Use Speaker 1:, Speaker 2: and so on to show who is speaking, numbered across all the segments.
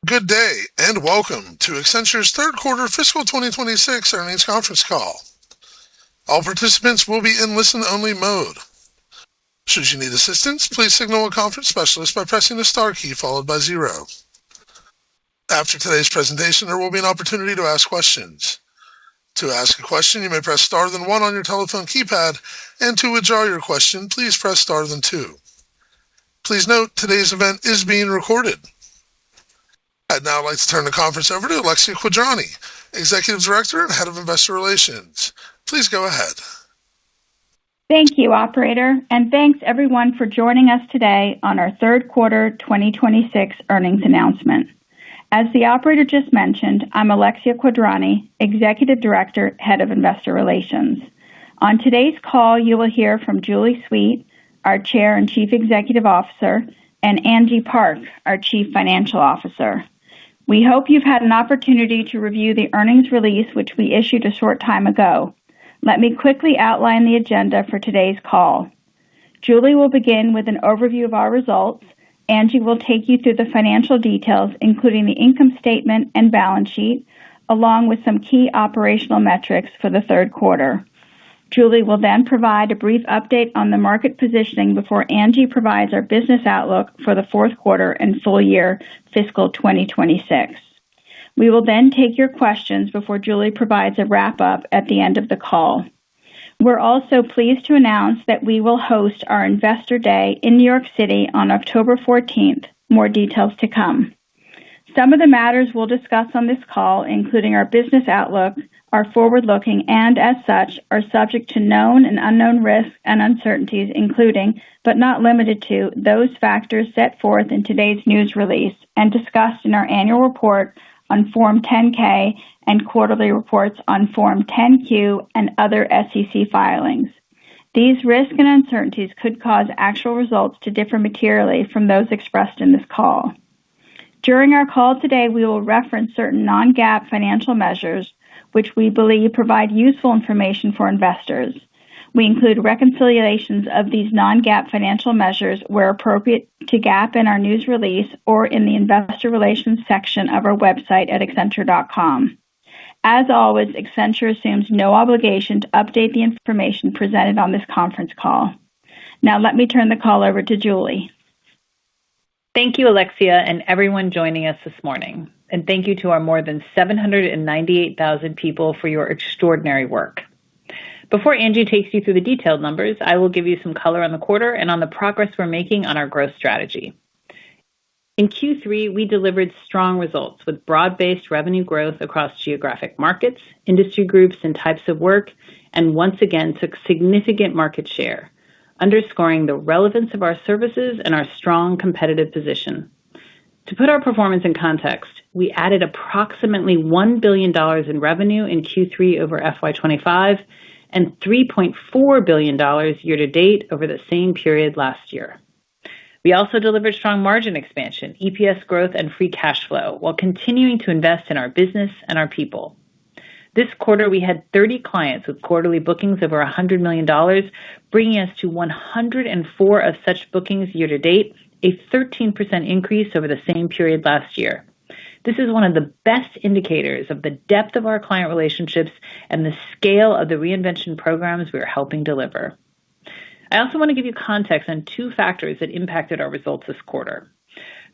Speaker 1: Good day, and welcome to Accenture's third quarter fiscal 2026 earnings conference call. All participants will be in listen-only mode. Should you need assistance, please signal a conference specialist by pressing the star key followed by 0. After today's presentation, there will be an opportunity to ask questions. To ask a question, you may press star then 1 on your telephone keypad, and to withdraw your question, please press star then 2. Please note, today's event is being recorded. I'd now like to turn the conference over to Alexia Quadrani, Executive Director and Head of Investor Relations. Please go ahead.
Speaker 2: Thank you, operator, and thanks everyone for joining us today on our third quarter 2026 earnings announcement. As the operator just mentioned, I'm Alexia Quadrani, Executive Director, Head of Investor Relations. On today's call, you will hear from Julie Sweet, our Chair and Chief Executive Officer, and Angie Park, our Chief Financial Officer. We hope you've had an opportunity to review the earnings release, which we issued a short time ago. Let me quickly outline the agenda for today's call. Julie will begin with an overview of our results. Angie will take you through the financial details, including the income statement and balance sheet, along with some key operational metrics for the third quarter. Julie will then provide a brief update on the market positioning before Angie provides our business outlook for the fourth quarter and full year fiscal 2026. We will then take your questions before Julie provides a wrap-up at the end of the call. We're also pleased to announce that we will host our Investor Day in New York City on October 14th. More details to come. Some of the matters we'll discuss on this call, including our business outlook, are forward-looking and, as such, are subject to known and unknown risks and uncertainties, including, but not limited to, those factors set forth in today's news release and discussed in our annual report on Form 10-K and quarterly reports on Form 10-Q and other SEC filings. These risks and uncertainties could cause actual results to differ materially from those expressed in this call. During our call today, we will reference certain non-GAAP financial measures which we believe provide useful information for investors. We include reconciliations of these non-GAAP financial measures where appropriate to GAAP in our news release or in the investor relations section of our website at accenture.com. As always, Accenture assumes no obligation to update the information presented on this conference call. Now let me turn the call over to Julie.
Speaker 3: Thank you, Alexia, and everyone joining us this morning. And thank you to our more than 798,000 people for your extraordinary work. Before Angie takes you through the detailed numbers, I will give you some color on the quarter and on the progress we're making on our growth strategy. In Q3, we delivered strong results with broad-based revenue growth across geographic markets, industry groups, and types of work, and once again took significant market share, underscoring the relevance of our services and our strong competitive position. To put our performance in context, we added approximately $1 billion in revenue in Q3 over FY25 and $3.4 billion year-to-date over the same period last year. We also delivered strong margin expansion, EPS growth, and free cash flow while continuing to invest in our business and our people. This quarter, we had 30 clients with quarterly bookings over $100 million, bringing us to 104 of such bookings year-to-date, a 13% increase over the same period last year. This is one of the best indicators of the depth of our client relationships and the scale of the reinvention programs we are helping deliver. I also want to give you context on two factors that impacted our results this quarter.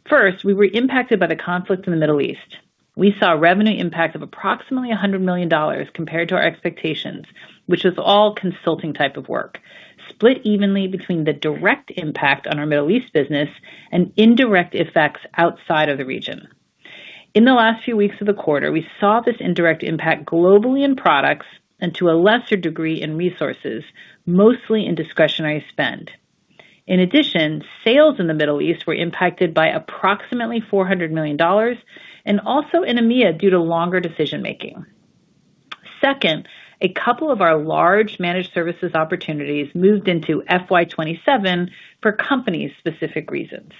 Speaker 3: First, we were impacted by the conflict in the Middle East. We saw a revenue impact of approximately $100 million compared to our expectations, which was all consulting type of work, split evenly between the direct impact on our Middle East business and indirect effects outside of the region. In the last few weeks of the quarter, we saw this indirect impact globally in products and to a lesser degree in resources, mostly in discretionary spend. In addition, sales in the Middle East were impacted by approximately $400 million and also in EMEA due to longer decision-making. Second, a couple of our large managed services opportunities moved into FY27 for company-specific reasons.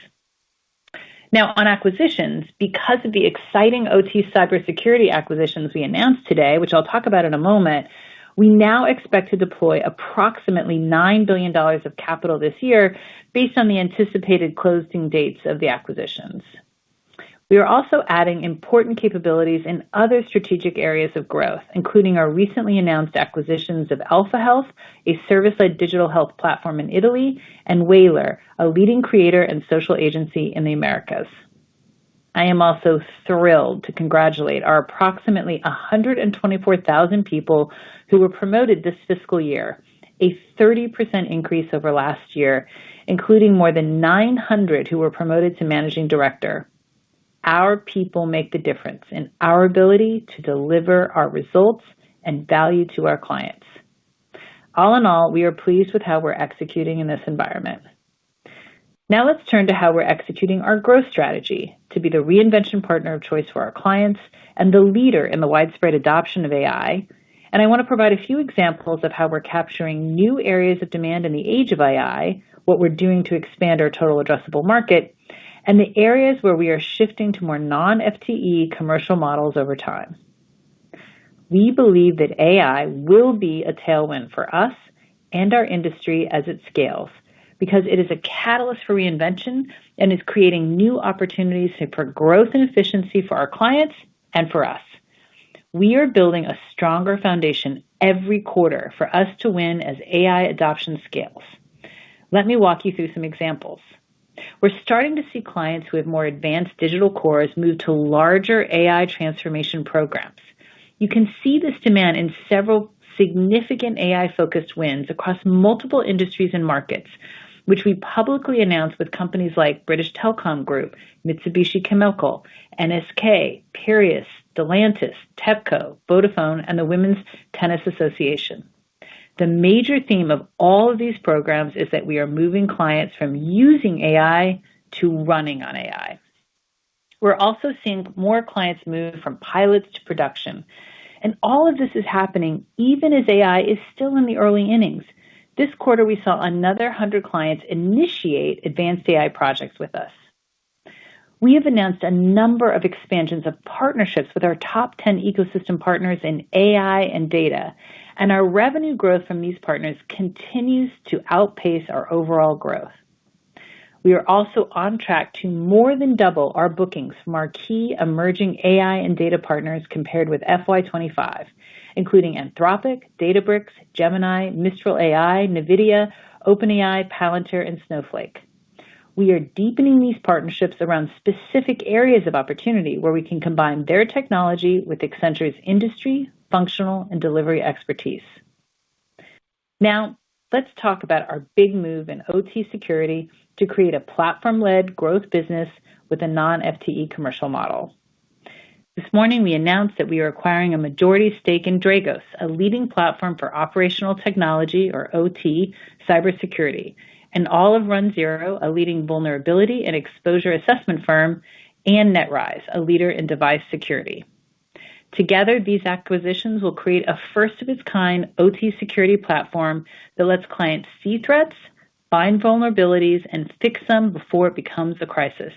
Speaker 3: Now, on acquisitions, because of the exciting OT cybersecurity acquisitions we announced today, which I'll talk about in a moment, we now expect to deploy approximately $9 billion of capital this year based on the anticipated closing dates of the acquisitions. We are also adding important capabilities in other strategic areas of growth, including our recently announced acquisitions of Alpha Health, a service-led digital health platform in Italy, and Whaler, a leading creator and social agency in the Americas. I am also thrilled to congratulate our approximately 124,000 people who were promoted this fiscal year, a 30% increase over last year, including more than 900 who were promoted to managing director. Our people make the difference in our ability to deliver our results and value to our clients. All in all, we are pleased with how we're executing in this environment. Now let's turn to how we're executing our growth strategy to be the reinvention partner of choice for our clients and the leader in the widespread adoption of AI. And I want to provide a few examples of how we're capturing new areas of demand in the age of AI, what we're doing to expand our total addressable market, and the areas where we are shifting to more non-FTE commercial models over time. We believe that AI will be a tailwind for us and our industry as it scales, because it is a catalyst for reinvention and is creating new opportunities for growth and efficiency for our clients and for us. We are building a stronger foundation every quarter for us to win as AI adoption scales. Let me walk you through some examples. We're starting to see clients who have more advanced digital cores move to larger AI transformation programs. You can see this demand in several significant AI-focused wins across multiple industries and markets, which we publicly announced with companies like British Telecom Group, Mitsubishi Chemical, NSK, Piraeus, Stellantis, TEPCO, Vodafone, and the Women's Tennis Association. The major theme of all of these programs is that we are moving clients from using AI to running on AI. We're also seeing more clients move from pilots to production. And all of this is happening even as AI is still in the early innings. This quarter, we saw another 100 clients initiate advanced AI projects with us. We have announced a number of expansions of partnerships with our top 10 ecosystem partners in AI and data, and our revenue growth from these partners continues to outpace our overall growth. We are also on track to more than double our bookings from our key emerging AI and data partners compared with FY25, including Anthropic, Databricks, Gemini, Mistral AI, NVIDIA, OpenAI, Palantir, and Snowflake. We are deepening these partnerships around specific areas of opportunity where we can combine their technology with Accenture's industry, functional, and delivery expertise. Now, let's talk about our big move in OT security to create a platform-led growth business with a non-FTE commercial model. This morning, we announced that we are acquiring a majority stake in Dragos, a leading platform for operational technology, or OT, cybersecurity, and all of RunZero, a leading vulnerability and exposure assessment firm, and NetRise, a leader in device security. Together, these acquisitions will create a first-of-its-kind OT security platform that lets clients see threats, find vulnerabilities, and fix them before it becomes a crisis.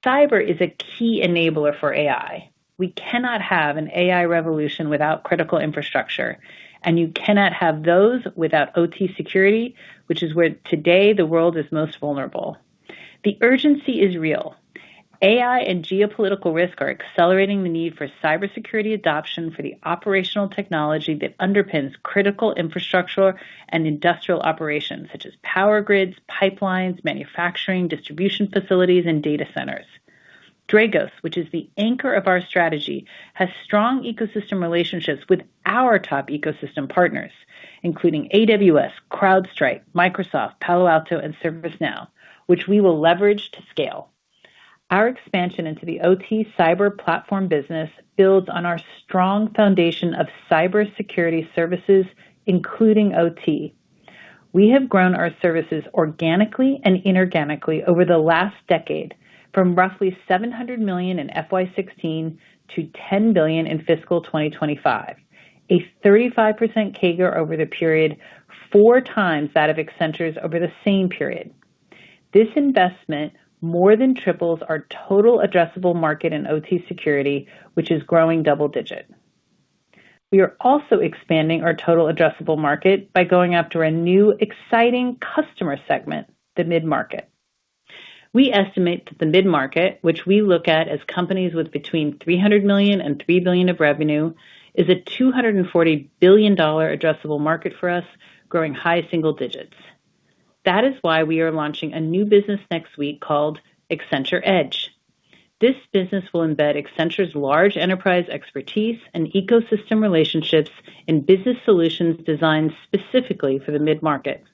Speaker 3: Cyber is a key enabler for AI. We cannot have an AI revolution without critical infrastructure, and you cannot have those without OT security, which is where today the world is most vulnerable. The urgency is real. AI and geopolitical risk are accelerating the need for cybersecurity adoption for the operational technology that underpins critical infrastructure and industrial operations, such as power grids, pipelines, manufacturing, distribution facilities, and data centers. Dragos, which is the anchor of our strategy, has strong ecosystem relationships with our top ecosystem partners, including AWS, CrowdStrike, Microsoft, Palo Alto, and ServiceNow, which we will leverage to scale. Our expansion into the OT cyber platform business builds on our strong foundation of cybersecurity services, including OT. We have grown our services organically and inorganically over the last decade, from roughly $700 million in FY16 to $10 billion in fiscal 2025, a 35% CAGR over the period, 4 times that of Accenture's over the same period. This investment more than triples our total addressable market in OT security, which is growing double-digit. We are also expanding our total addressable market by going after a new, exciting customer segment, the mid-market. We estimate that the mid-market, which we look at as companies with between $300 million and $3 billion of revenue, is a $240 billion addressable market for us, growing high single digits. That is why we are launching a new business next week called Accenture Edge. This business will embed Accenture's large enterprise expertise and ecosystem relationships in business solutions designed specifically for the mid-market.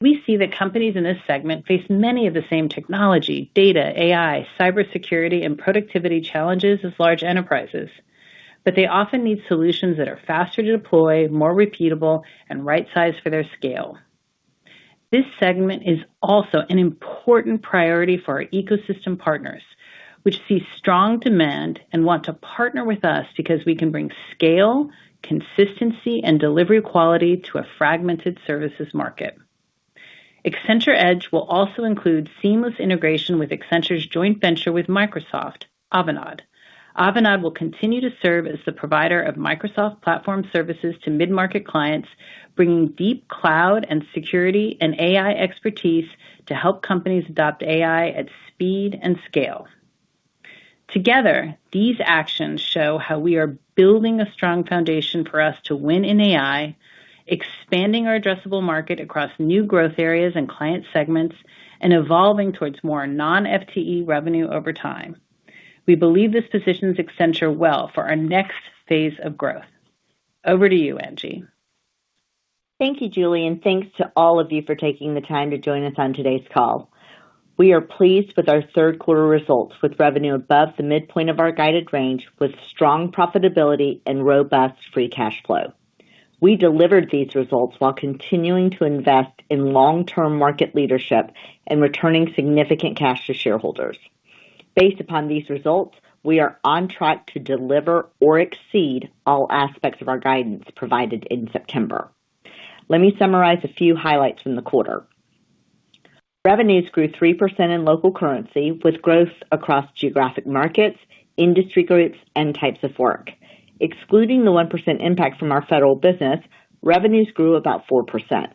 Speaker 3: We see that companies in this segment face many of the same technology, data, AI, cybersecurity, and productivity challenges as large enterprises, but they often need solutions that are faster to deploy, more repeatable, and right-sized for their scale. This segment is also an important priority for our ecosystem partners, which see strong demand and want to partner with us because we can bring scale, consistency, and delivery quality to a fragmented services market. Accenture Edge will also include seamless integration with Accenture's joint venture with Microsoft, Avanade. Avanade will continue to serve as the provider of Microsoft platform services to mid-market clients, bringing deep cloud and security and AI expertise to help companies adopt AI at speed and scale. Together, these actions show how we are building a strong foundation for us to win in AI, expanding our addressable market across new growth areas and client segments, and evolving towards more non-FTE revenue over time. We believe this positions Accenture well for our next phase of growth. Over to you, Angie.
Speaker 4: Thank you, Julie, and thanks to all of you for taking the time to join us on today's call. We are pleased with our third quarter results, with revenue above the midpoint of our guided range, with strong profitability and robust free cash flow. We delivered these results while continuing to invest in long-term market leadership and returning significant cash to shareholders. Based upon these results, we are on track to deliver or exceed all aspects of our guidance provided in September. Let me summarize a few highlights from the quarter. Revenues grew 3% in local currency, with growth across geographic markets, industry groups, and types of work. Excluding the 1% impact from our federal business, revenues grew about 4%.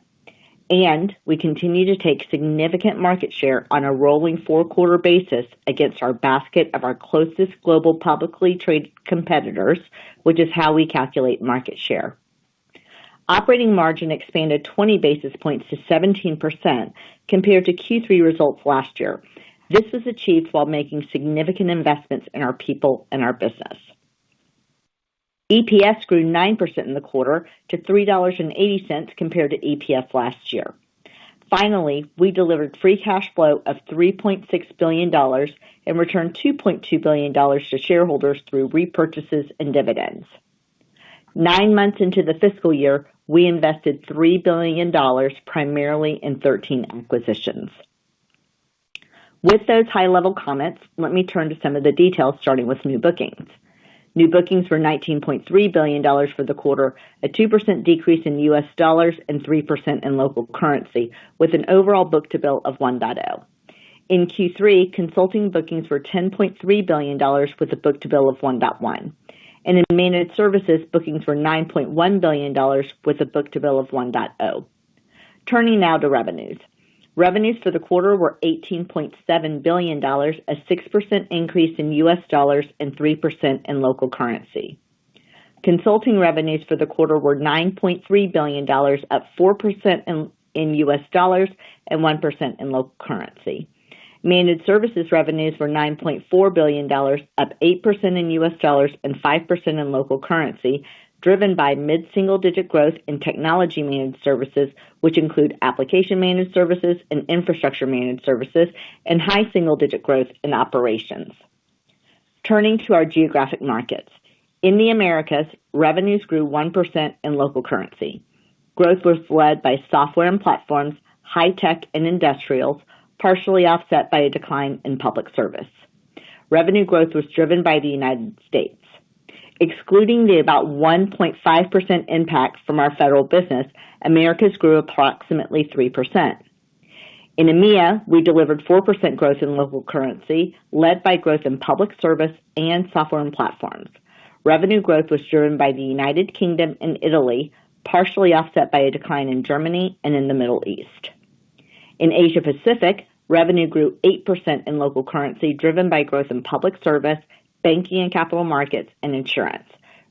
Speaker 4: And we continue to take significant market share on a rolling 4-quarter basis against our basket of our closest global publicly traded competitors, which is how we calculate market share. Operating margin expanded 20 basis points to 17% compared to Q3 results last year. This was achieved while making significant investments in our people and our business. EPS grew 9% in the quarter to $3.80 compared to EPS last year. Finally, we delivered free cash flow of $3.6 billion and returned $2.2 billion to shareholders through repurchases and dividends. 9 months into the fiscal year, we invested $3 billion primarily in 13 acquisitions. With those high-level comments, let me turn to some of the details, starting with new bookings. New bookings were $19.3 billion for the quarter, a 2% decrease in U.S. dollars and 3% in local currency, with an overall book-to-bill of 1.0. In Q3, consulting bookings were $10.3 billion with a book-to-bill of 1.1. And in managed services, bookings were $9.1 billion with a book-to-bill of 1.0. Turning now to revenues. Revenues for the quarter were $18.7 billion, a 6% increase in U.S. dollars and 3% in local currency. Consulting revenues for the quarter were $9.3 billion, up 4% in U.S. dollars and 1% in local currency. Managed services revenues were $9.4 billion, up 8% in U.S. dollars and 5% in local currency, driven by mid-single-digit growth in technology managed services, which include application managed services and infrastructure managed services, and high single-digit growth in operations. Turning to our geographic markets. In the Americas, revenues grew 1% in local currency. Growth was led by software and platforms, high-tech and industrials, partially offset by a decline in public service. Revenue growth was driven by the United States. Excluding the about 1.5% impact from our federal business, Americas grew approximately 3%. In EMEA, we delivered 4% growth in local currency, led by growth in public service and software and platforms. Revenue growth was driven by the United Kingdom and Italy, partially offset by a decline in Germany and in the Middle East. In Asia Pacific, Revenue grew 8% in local currency, driven by growth in public service, banking and capital markets, and insurance.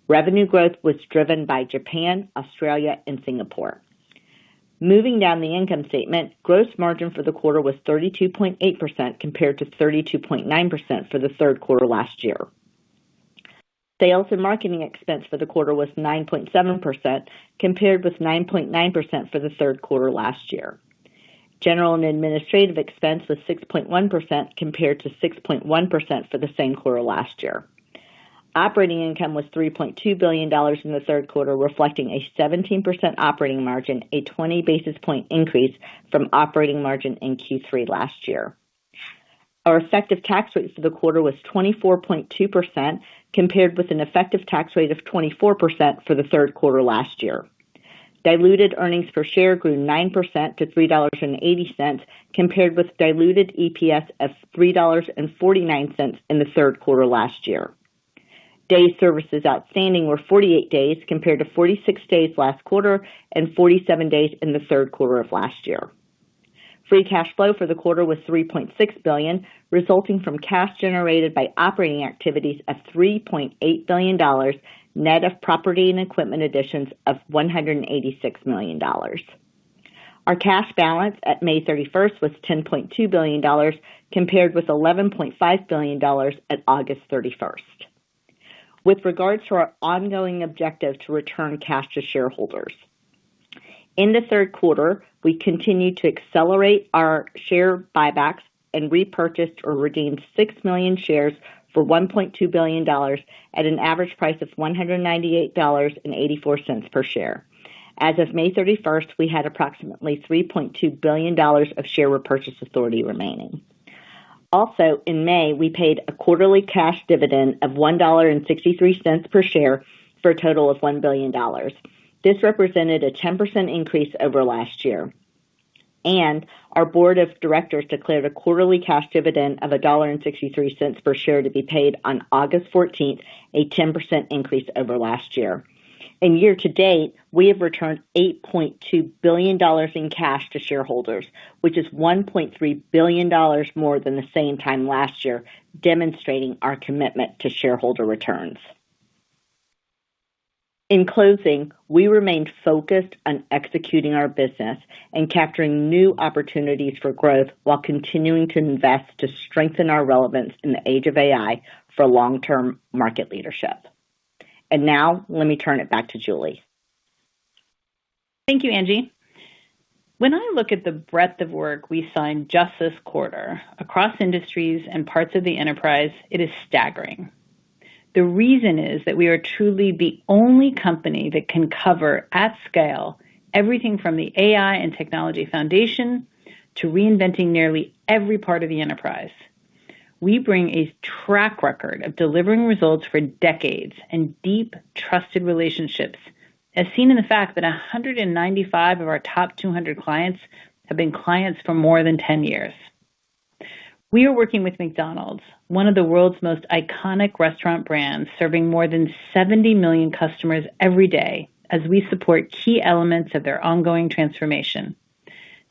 Speaker 4: Revenue growth was driven by Japan, Australia, and Singapore. Moving down the income statement, gross margin for the quarter was 32.8% compared to 32.9% for the third quarter last year. Sales and marketing expense for the quarter was 9.7% compared with 9.9% for the third quarter last year. General and administrative expense was 6.1% compared to 6.1% for the same quarter last year. Operating income was $3.2 billion in the third quarter, reflecting a 17% operating margin, a 20 basis point increase from operating margin in Q3 last year. Our effective tax rate for the quarter was 24.2% compared with an effective tax rate of 24% for the third quarter last year. Diluted earnings per share grew 9% to $3.80 compared with diluted EPS of $3.49 in the third quarter last year. Days services outstanding were 48 days compared to 46 days last quarter and 47 days in the third quarter of last year. Free cash flow for the quarter was $3.6 billion, resulting from cash generated by operating activities of $3.8 billion, net of property and equipment additions of $186 million. Our cash balance at May 31st was $10.2 billion compared with $11.5 billion at August 31st. With regards to our ongoing objective to return cash to shareholders, in the third quarter, we continued to accelerate our share buybacks and repurchased or redeemed 6 million shares for $1.2 billion at an average price of $198.84 per share. As of May 31st, we had approximately $3.2 billion of share repurchase authority remaining. Also, in May, we paid a quarterly cash dividend of $1.63 per share for a total of $1 billion. This represented a 10% increase over last year. And our board of directors declared a quarterly cash dividend of $1.63 per share to be paid on August 14th, a 10% increase over last year. And year to date, we have returned $8.2 billion in cash to shareholders, which is $1.3 billion more than the same time last year, demonstrating our commitment to shareholder returns. In closing, we remained focused on executing our business and capturing new opportunities for growth while continuing to invest to strengthen our relevance in the age of AI for long-term market leadership. And now, let me turn it back to Julie.
Speaker 3: Thank you, Angie. When I look at the breadth of work we signed just this quarter across industries and parts of the enterprise, it is staggering. The reason is that we are truly the only company that can cover at scale everything from the AI and technology foundation to reinventing nearly every part of the enterprise. We bring a track record of delivering results for decades and deep, trusted relationships, as seen in the fact that 195 of our top 200 clients have been clients for more than 10 years. We are working with McDonald's, one of the world's most iconic restaurant brands, serving more than 70 million customers every day as we support key elements of their ongoing transformation.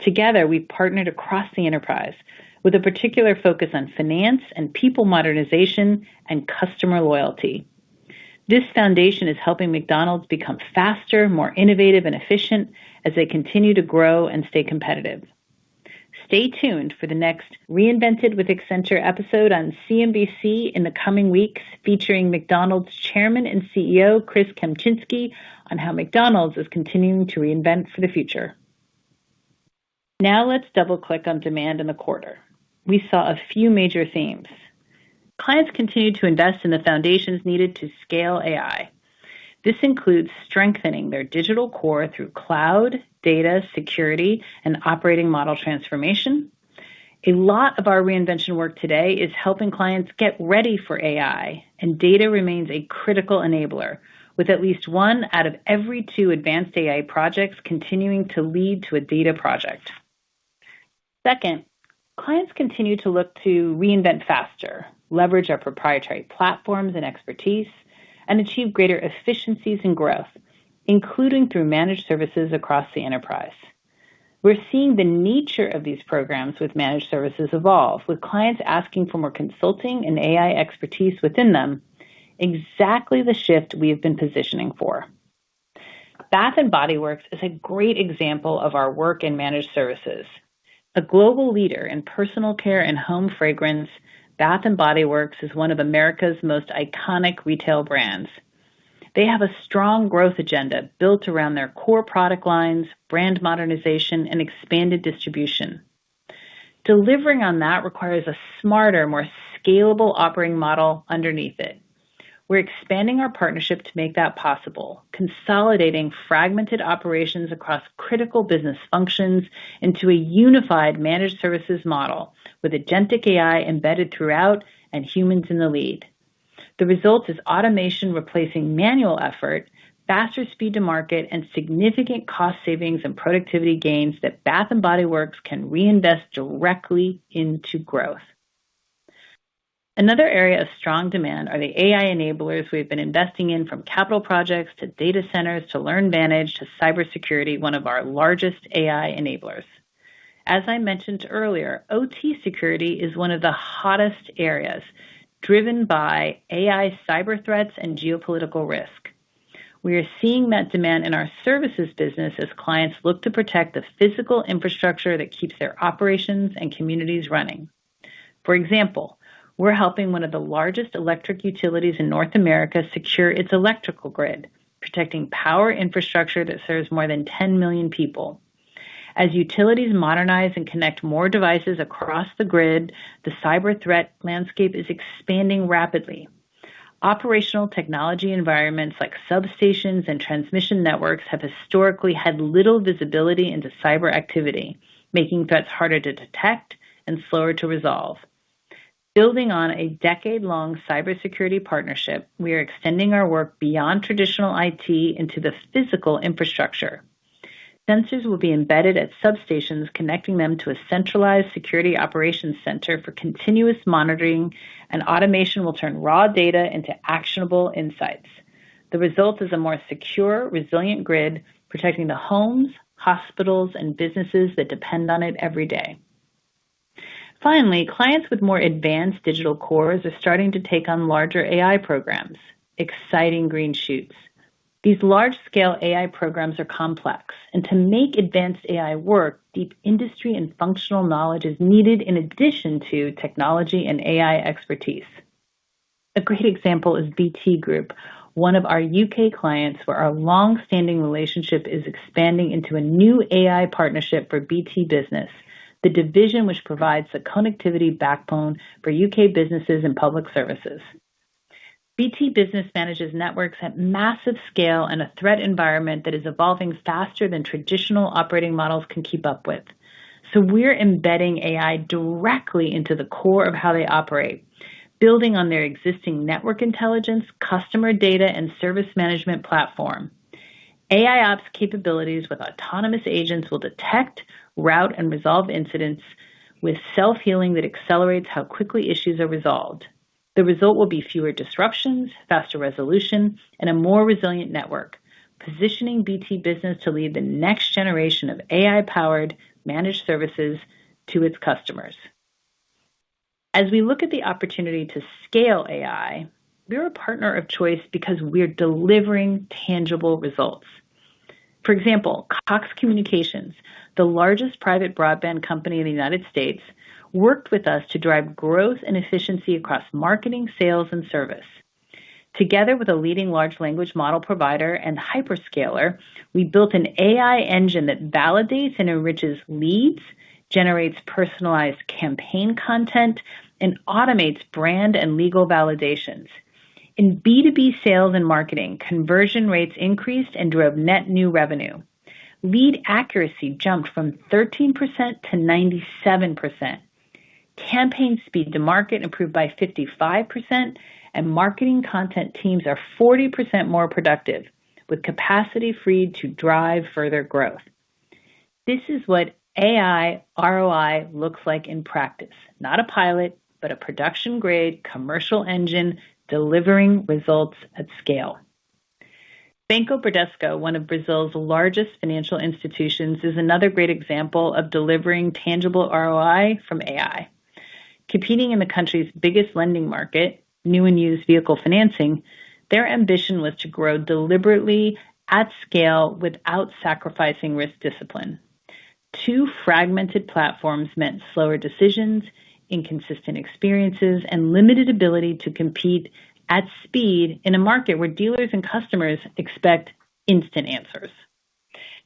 Speaker 3: Together, we've partnered across the enterprise with a particular focus on finance and people modernization and customer loyalty. This foundation is helping McDonald's become faster, more innovative, and efficient as they continue to grow and stay competitive. Stay tuned for the next Reinvented with Accenture episode on CNBC in the coming weeks, featuring McDonald's Chairman and CEO Chris Kempczinski on how McDonald's is continuing to reinvent for the future. Now let's double-click on demand in the quarter. We saw a few major themes. Clients continue to invest in the foundations needed to scale AI. This includes strengthening their digital core through cloud, data, security, and operating model transformation. A lot of our reinvention work today is helping clients get ready for AI, and data remains a critical enabler, with at least 1 out of every 2 advanced AI projects continuing to lead to a data project. Second, clients continue to look to reinvent faster, leverage our proprietary platforms and expertise, and achieve greater efficiencies and growth, including through managed services across the enterprise. We're seeing the nature of these programs with managed services evolve, with clients asking for more consulting and AI expertise within them, exactly the shift we have been positioning for. Bath & Body Works is a great example of our work in managed services. A global leader in personal care and home fragrance, Bath & Body Works is one of America's most iconic retail brands. They have a strong growth agenda built around their core product lines, brand modernization, and expanded distribution. Delivering on that requires a smarter, more scalable operating model underneath it. We're expanding our partnership to make that possible, consolidating fragmented operations across critical business functions into a unified managed services model with agentic AI embedded throughout and humans in the lead. The result is automation replacing manual effort, faster speed to market, and significant cost savings and productivity gains that Bath & Body Works can reinvest directly into growth. Another area of strong demand are the AI enablers we've been investing in, from capital projects to data centers to LearnVantage to cybersecurity, one of our largest AI enablers. As I mentioned earlier, OT security is one of the hottest areas, driven by AI cyber threats and geopolitical risk. We are seeing that demand in our services business as clients look to protect the physical infrastructure that keeps their operations and communities running. For example, we're helping one of the largest electric utilities in North America secure its electrical grid, protecting power infrastructure that serves more than 10 million people. As utilities modernize and connect more devices across the grid, the cyber threat landscape is expanding rapidly. Operational technology environments like substations and transmission networks have historically had little visibility into cyber activity, making threats harder to detect and slower to resolve. Building on a decade-long cybersecurity partnership, we are extending our work beyond traditional IT into the physical infrastructure. Sensors will be embedded at substations, connecting them to a centralized security operations center for continuous monitoring, and automation will turn raw data into actionable insights. The result is a more secure, resilient grid, protecting the homes, hospitals, and businesses that depend on it every day. Finally, clients with more advanced digital cores are starting to take on larger AI programs, exciting green shoots. These large-scale AI programs are complex, and to make advanced AI work, deep industry and functional knowledge is needed in addition to technology and AI expertise. A great example is BT Group, one of our UK clients where our long-standing relationship is expanding into a new AI partnership for BT Business, the division which provides the connectivity backbone for UK businesses and public services. BT Business manages networks at massive scale and a threat environment that is evolving faster than traditional operating models can keep up with. So we're embedding AI directly into the core of how they operate, building on their existing network intelligence, customer data, and service management platform. AIOps capabilities with autonomous agents will detect, route, and resolve incidents with self-healing that accelerates how quickly issues are resolved. The result will be fewer disruptions, faster resolution, and a more resilient network, positioning BT Business to lead the next generation of AI-powered managed services to its customers. As we look at the opportunity to scale AI, we're a partner of choice because we're delivering tangible results. For example, Cox Communications, the largest private broadband company in the United States, worked with us to drive growth and efficiency across marketing, sales, and service. Together with a leading large language model provider and hyperscaler, we built an AI engine that validates and enriches leads, generates personalized campaign content, and automates brand and legal validations. In B2B sales and marketing, conversion rates increased and drove net new revenue. Lead accuracy jumped from 13% to 97%. Campaign speed to market improved by 55%, and marketing content teams are 40% more productive, with capacity freed to drive further growth. This is what AI ROI looks like in practice, not a pilot, but a production-grade commercial engine delivering results at scale. Banco Bradesco, one of Brazil's largest financial institutions, is another great example of delivering tangible ROI from AI. Competing in the country's biggest lending market, new and used vehicle financing, their ambition was to grow deliberately at scale without sacrificing risk discipline. Two fragmented platforms meant slower decisions, inconsistent experiences, and limited ability to compete at speed in a market where dealers and customers expect instant answers.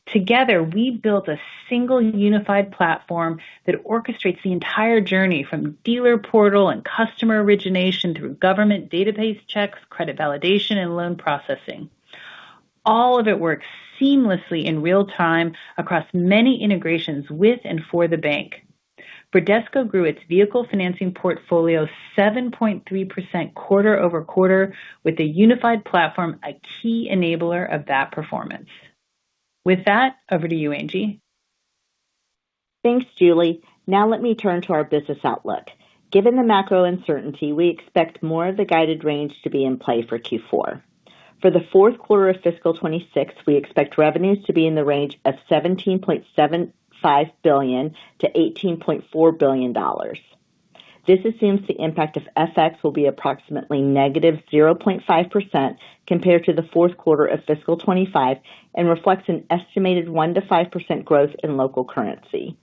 Speaker 3: Together, we built a single unified platform that orchestrates the entire journey from dealer portal and customer origination through government database checks, credit validation, and loan processing. All of it works seamlessly in real time across many integrations with and for the bank. Bradesco grew its vehicle financing portfolio 7.3% quarter over quarter, with the unified platform a key enabler of that performance. With that, over to you, Angie.
Speaker 4: Thanks, Julie. Now let me turn to our business outlook. Given the macro uncertainty, we expect more of the guided range to be in play for Q4. For the fourth quarter of fiscal 26, we expect revenues to be in the range of $17.75 billion to $18.4 billion. This assumes the impact of FX will be approximately negative 0.5% compared to the fourth quarter of fiscal 25 and reflects an estimated 1 to 5% growth in local currency.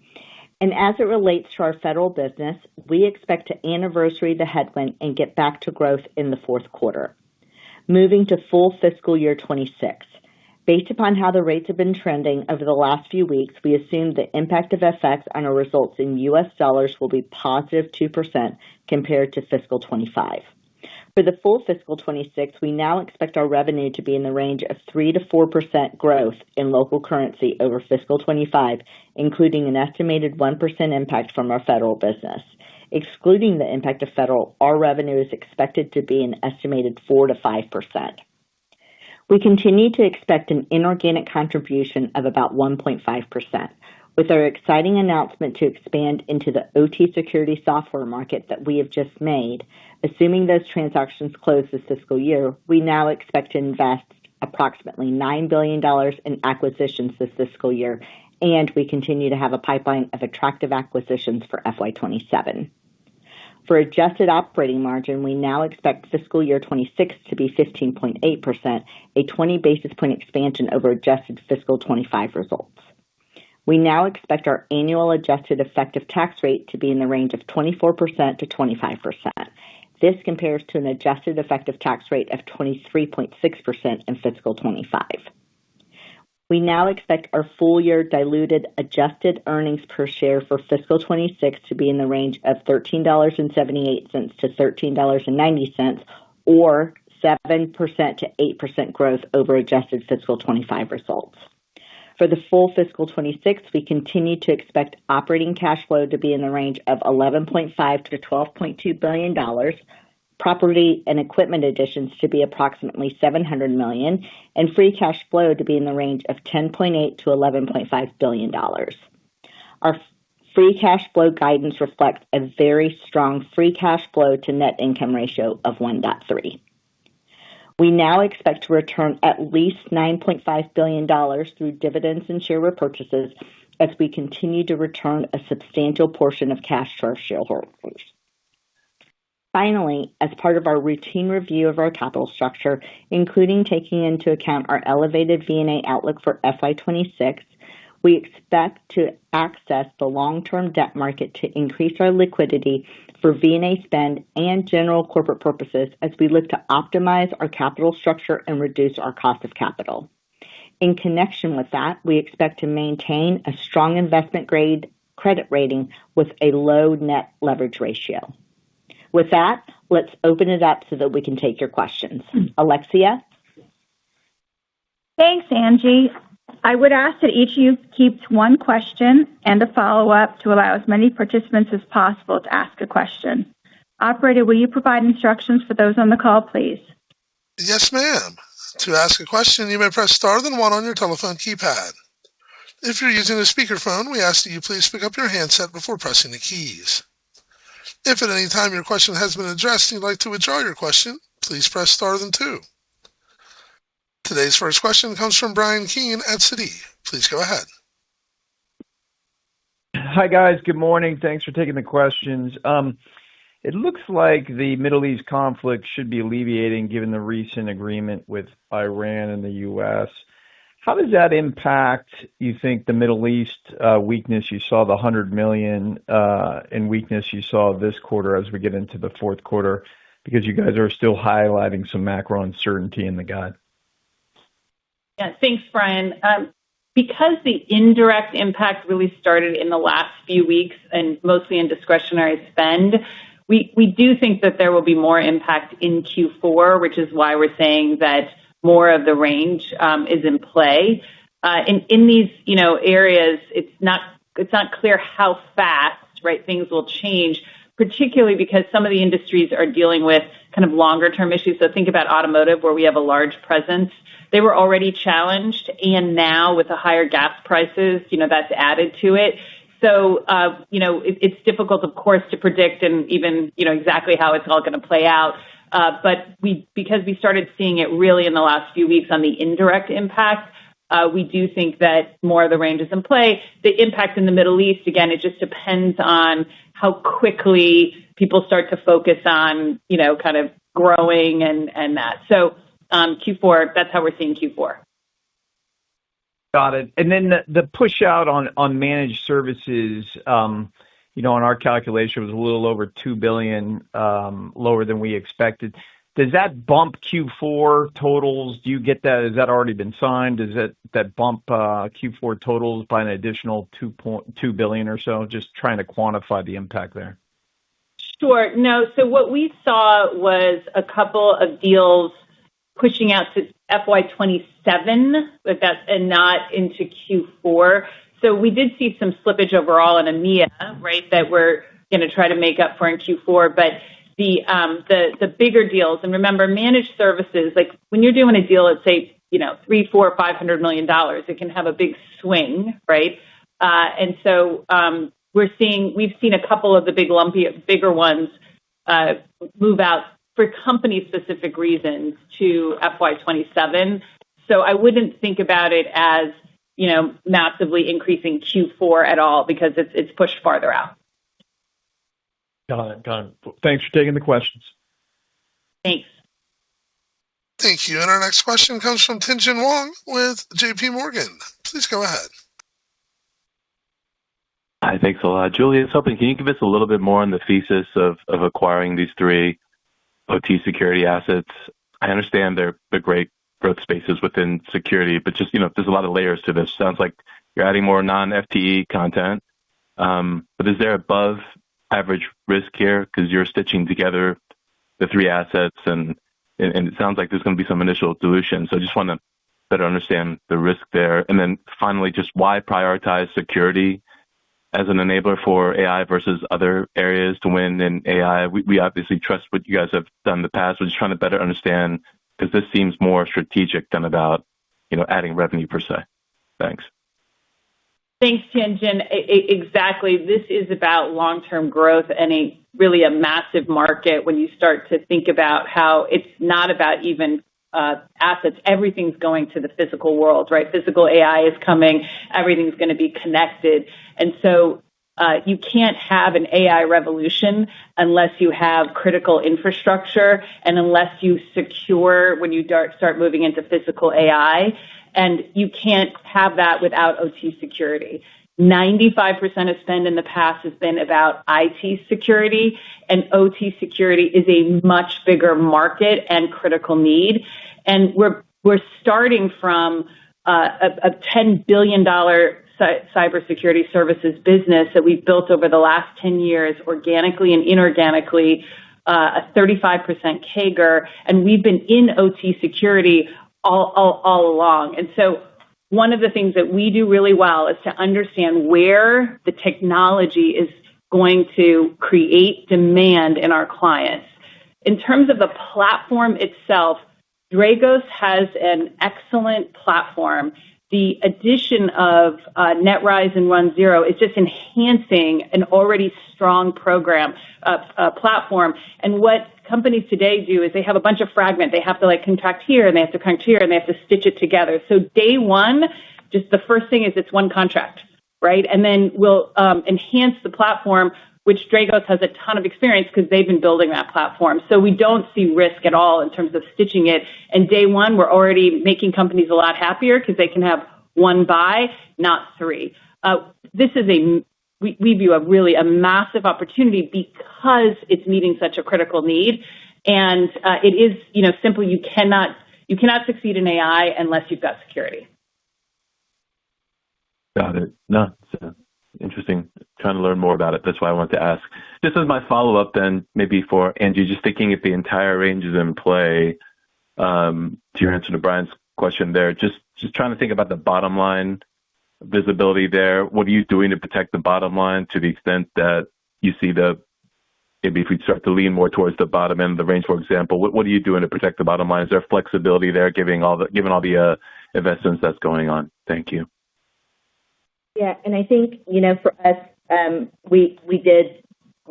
Speaker 4: And as it relates to our federal business, we expect to anniversary the headwind and get back to growth in the fourth quarter. Moving to full fiscal year 26. Based upon how the rates have been trending over the last few weeks, we assume the impact of FX on our results in U.S. dollars will be positive 2% compared to fiscal 25. For the full fiscal 26, we now expect our revenue to be in the range of 3 to 4% growth in local currency over fiscal 25, including an estimated 1% impact from our federal business. Excluding the impact of federal, our revenue is expected to be an estimated 4 to 5%. We continue to expect an inorganic contribution of about 1.5%. With our exciting announcement to expand into the OT security software market that we have just made, assuming those transactions close this fiscal year, we now expect to invest approximately $9 billion in acquisitions this fiscal year, and we continue to have a pipeline of attractive acquisitions for FY27. For adjusted operating margin, we now expect fiscal year 26 to be 15.8%, a 20 basis point expansion over adjusted fiscal 25 results. We now expect our annual adjusted effective tax rate to be in the range of 24% to 25%. This compares to an adjusted effective tax rate of 23.6% in fiscal 25. We now expect our full year diluted adjusted earnings per share for fiscal 26 to be in the range of $13.78 to $13.90, or 7% to 8% growth over adjusted fiscal 25 results. For the full fiscal 26, we continue to expect operating cash flow to be in the range of $11.5 to $12.2 billion, property and equipment additions to be approximately $700 million, and free cash flow to be in the range of $10.8 to $11.5 billion. Our free cash flow guidance reflects a very strong free cash flow to net income ratio of 1.3. We now expect to return at least $9.5 billion through dividends and share repurchases as we continue to return a substantial portion of cash to our shareholders. Finally, as part of our routine review of our capital structure, including taking into account our elevated V&A outlook for FY26, we expect to access the long-term debt market to increase our liquidity for V&A spend and general corporate purposes as we look to optimize our capital structure and reduce our cost of capital. In connection with that, we expect to maintain a strong investment-grade credit rating with a low net leverage ratio. With that, let's open it up so that we can take your questions. Alexia?
Speaker 2: Thanks, Angie. I would ask that each of you keeps one question and a follow-up to allow as many participants as possible to ask a question. Operator, will you provide instructions for those on the call, please?
Speaker 1: Yes, ma'am. To ask a question, you may press star then one on your telephone keypad. If you're using a speakerphone, we ask that you please pick up your handset before pressing the keys. If at any time your question has been addressed and you'd like to withdraw your question, please press star then two. Today's first question comes from Brian Keane at Citi. Please go ahead.
Speaker 5: Hi, guys. Good morning. Thanks for taking the questions. It looks like the Middle East conflict should be alleviating given the recent agreement with Iran and the U.S. How does that impact, you think, the Middle East weakness you saw, the $100 million in weakness you saw this quarter as we get into the fourth quarter? Because you guys are still highlighting some macro uncertainty in the guide.
Speaker 3: Yeah, thanks, Brian. Because the indirect impact really started in the last few weeks and mostly in discretionary spend, we do think that there will be more impact in Q4, which is why we're saying that more of the range is in play. In these areas, it's not clear how fast things will change, particularly because some of the industries are dealing with kind of longer term issues. So think about automotive, where we have a large presence. They were already challenged, and now with the higher gas prices, that's added to it. So, it's difficult, of course, to predict and even, exactly how it's all going to play out. But because we started seeing it really in the last few weeks on the indirect impact, we do think that more of the range is in play. The impact in the Middle East, again, it just depends on how quickly people start to focus on, kind of growing and that. So Q4, that's how we're seeing Q4.
Speaker 5: Got it. And then the push out on managed services, on our calculation was a little over $2 billion lower than we expected. Does that bump Q4 totals? Do you get that? Has that already been signed? Does that bump Q4 totals by an additional $2 billion or so? Just trying to quantify the impact there.
Speaker 3: Sure. No. So what we saw was a couple of deals pushing out to FY27, and not into Q4. So we did see some slippage overall in EMEA, that we're going to try to make up for in Q4. But the bigger deals, and remember, managed services, like when you're doing a deal at say, $300, $400, $500 million, it can have a big swing, right? And so we've seen a couple of the bigger ones move out for company-specific reasons to FY27. So I wouldn't think about it as, massively increasing Q4 at all because it's pushed farther out.
Speaker 5: Got it. Thanks for taking the questions.
Speaker 3: Thanks.
Speaker 1: Thank you. And our next question comes from Tien-Tsin Huang with JP Morgan. Please go ahead.
Speaker 6: Hi, thanks a lot. Julie, can you give us a little bit more on the thesis of acquiring these three OT security assets? I understand they're great growth spaces within security, but just, there's a lot of layers to this. Sounds like you're adding more non-FTE content. But is there above average risk here? Because you're stitching together the three assets and it sounds like there's going to be some initial dilution. So I just want to better understand the risk there. And then finally, just why prioritize security as an enabler for AI versus other areas to win in AI? We obviously trust what you guys have done in the past. We're just trying to better understand, because this seems more strategic than about, adding revenue per se. Thanks.
Speaker 3: Thanks, Tien-Tsin. Exactly. This is about long-term growth and really a massive market when you start to think about how it's not about even assets. Everything's going to the physical world, right? Physical AI is coming. Everything's going to be connected. And so you can't have an AI revolution unless you have critical infrastructure and unless you secure when you start moving into physical AI. And you can't have that without OT security. 95% of spend in the past has been about IT security, and OT security is a much bigger market and critical need. And we're starting from a $10 billion cybersecurity services business that we've built over the last 10 years, organically and inorganically, a 35% CAGR, and we've been in OT security all along. And so one of the things that we do really well is to understand where the technology is going to create demand in our clients. In terms of the platform itself, Dragos has an excellent platform. The addition of NetRise and RunZero is just enhancing an already strong platform. And what companies today do is they have a bunch of fragment. They have to like contract here and they have to contract here and they have to stitch it together. So day one, just the first thing is it's one contract, right? And then we'll enhance the platform, which Dragos has a ton of experience because they've been building that platform. So we don't see risk at all in terms of stitching it. And day one, we're already making companies a lot happier because they can have one buy, not three. This is we view a massive opportunity because it's meeting such a critical need. And it is, simple. You cannot succeed in AI unless you've got security.
Speaker 6: Got it. No, it's interesting. Trying to learn more about it. That's why I wanted to ask. Just as my follow-up then, maybe for Angie, just thinking if the entire range is in play, to your answer to Brian's question there, just trying to think about the bottom line visibility there. What are you doing to protect the bottom line to the extent that you see maybe if we start to lean more towards the bottom end of the range, for example, what are you doing to protect the bottom line? Is there flexibility there given all the investments that's going on? Thank you.
Speaker 4: Yeah, and I think, for us, we did,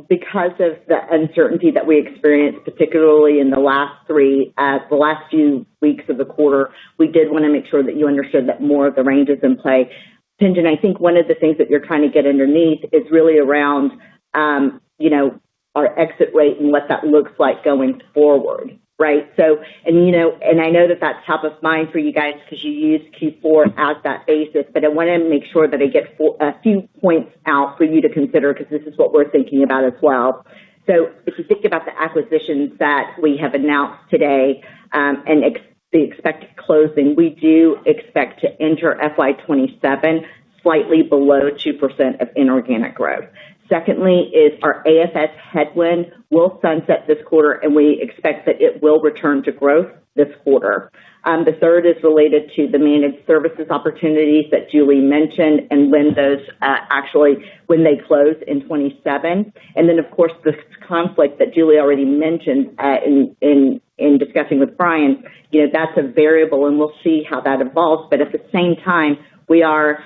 Speaker 4: because of the uncertainty that we experienced, particularly in the last few weeks of the quarter, we did want to make sure that you understood that more of the range is in play. Tien-Tsin, I think one of the things that you're trying to get underneath is really around, our exit rate and what that looks like going forward. Right. So, and I know that that's top of mind for you guys because you use Q4 as that basis, but I want to make sure that I get a few points out for you to consider because this is what we're thinking about as well. So if you think about the acquisitions that we have announced today and the expected closing, we do expect to enter FY27 slightly below 2% of inorganic growth. Secondly is our AFS headwind will sunset this quarter, and we expect that it will return to growth this quarter. The third is related to the managed services opportunities that Julie mentioned and when those when they close in 27. And then, of course, the conflict that Julie already mentioned in discussing with Brian, that's a variable, and we'll see how that evolves. But at the same time, we are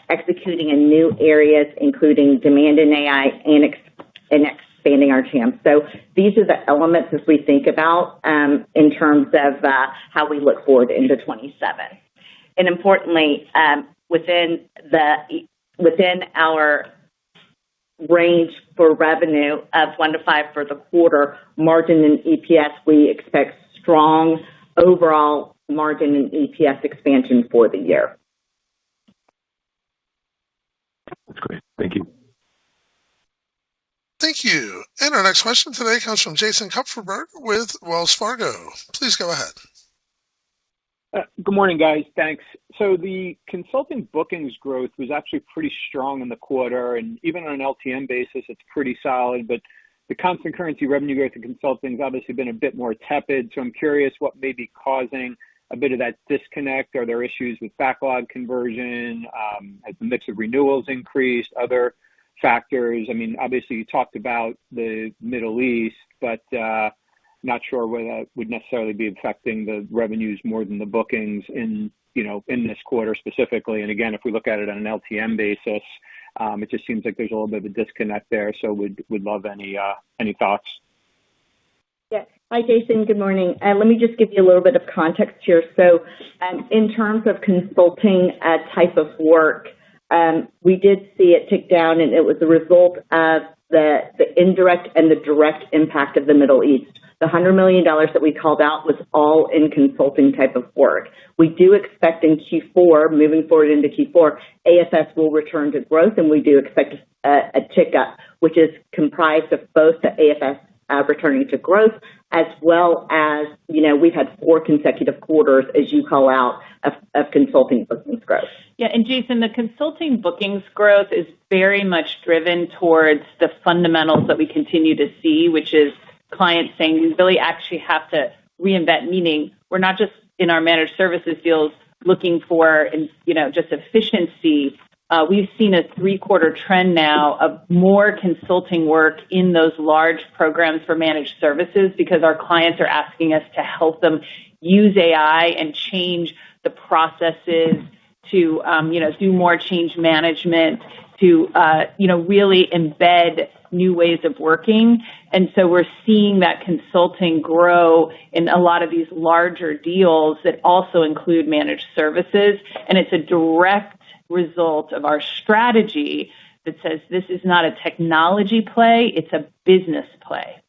Speaker 4: executing in new areas, including demand in AI and expanding our TAM. So these are the elements as we think about in terms of how we look forward into 27. And importantly, within our range for revenue of 1 to 5 for the quarter, margin and EPS, we expect strong overall margin and EPS expansion for the year.
Speaker 6: That's great. Thank you.
Speaker 1: Thank you. And our next question today comes from Jason Kupferberg with Wells Fargo. Please go ahead.
Speaker 7: Good morning, guys. Thanks. So the consulting bookings growth was actually pretty strong in the quarter, and even on an LTM basis, it's pretty solid. But the constant currency revenue growth in consulting has obviously been a bit more tepid. So I'm curious what may be causing a bit of that disconnect. Are there issues with backlog conversion? Has the mix of renewals increased? Other factors? I mean, obviously you talked about the Middle East, but not sure whether that would necessarily be affecting the revenues more than the bookings in this quarter specifically. And again, if we look at it on an LTM basis, it just seems like there's a little bit of a disconnect there. So would love any thoughts.
Speaker 4: Yeah. Hi, Jason. Good morning. Let me just give you a little bit of context here. So in terms of consulting type of work, we did see it tick down, and it was a result of the indirect and the direct impact of the Middle East. The $100 million that we called out was all in consulting type of work. We do expect in Q4, moving forward into Q4, AFS will return to growth, and we do expect a tick up, which is comprised of both the AFS returning to growth, as well as, we've had 4 consecutive quarters, as you call out, of consulting bookings growth.
Speaker 3: Yeah, and Jason, the consulting bookings growth is very much driven towards the fundamentals that we continue to see, which is clients saying we really actually have to reinvent, meaning we're not just in our managed services deals looking for, just efficiency. We've seen a 3-quarter trend now of more consulting work in those large programs for managed services because our clients are asking us to help them use AI and change the processes to, do more change management, to really embed new ways of working. And so we're seeing that consulting grow in a lot of these larger deals that also include managed services. And it's a direct result of our strategy that says this is not a technology play, it's a business play.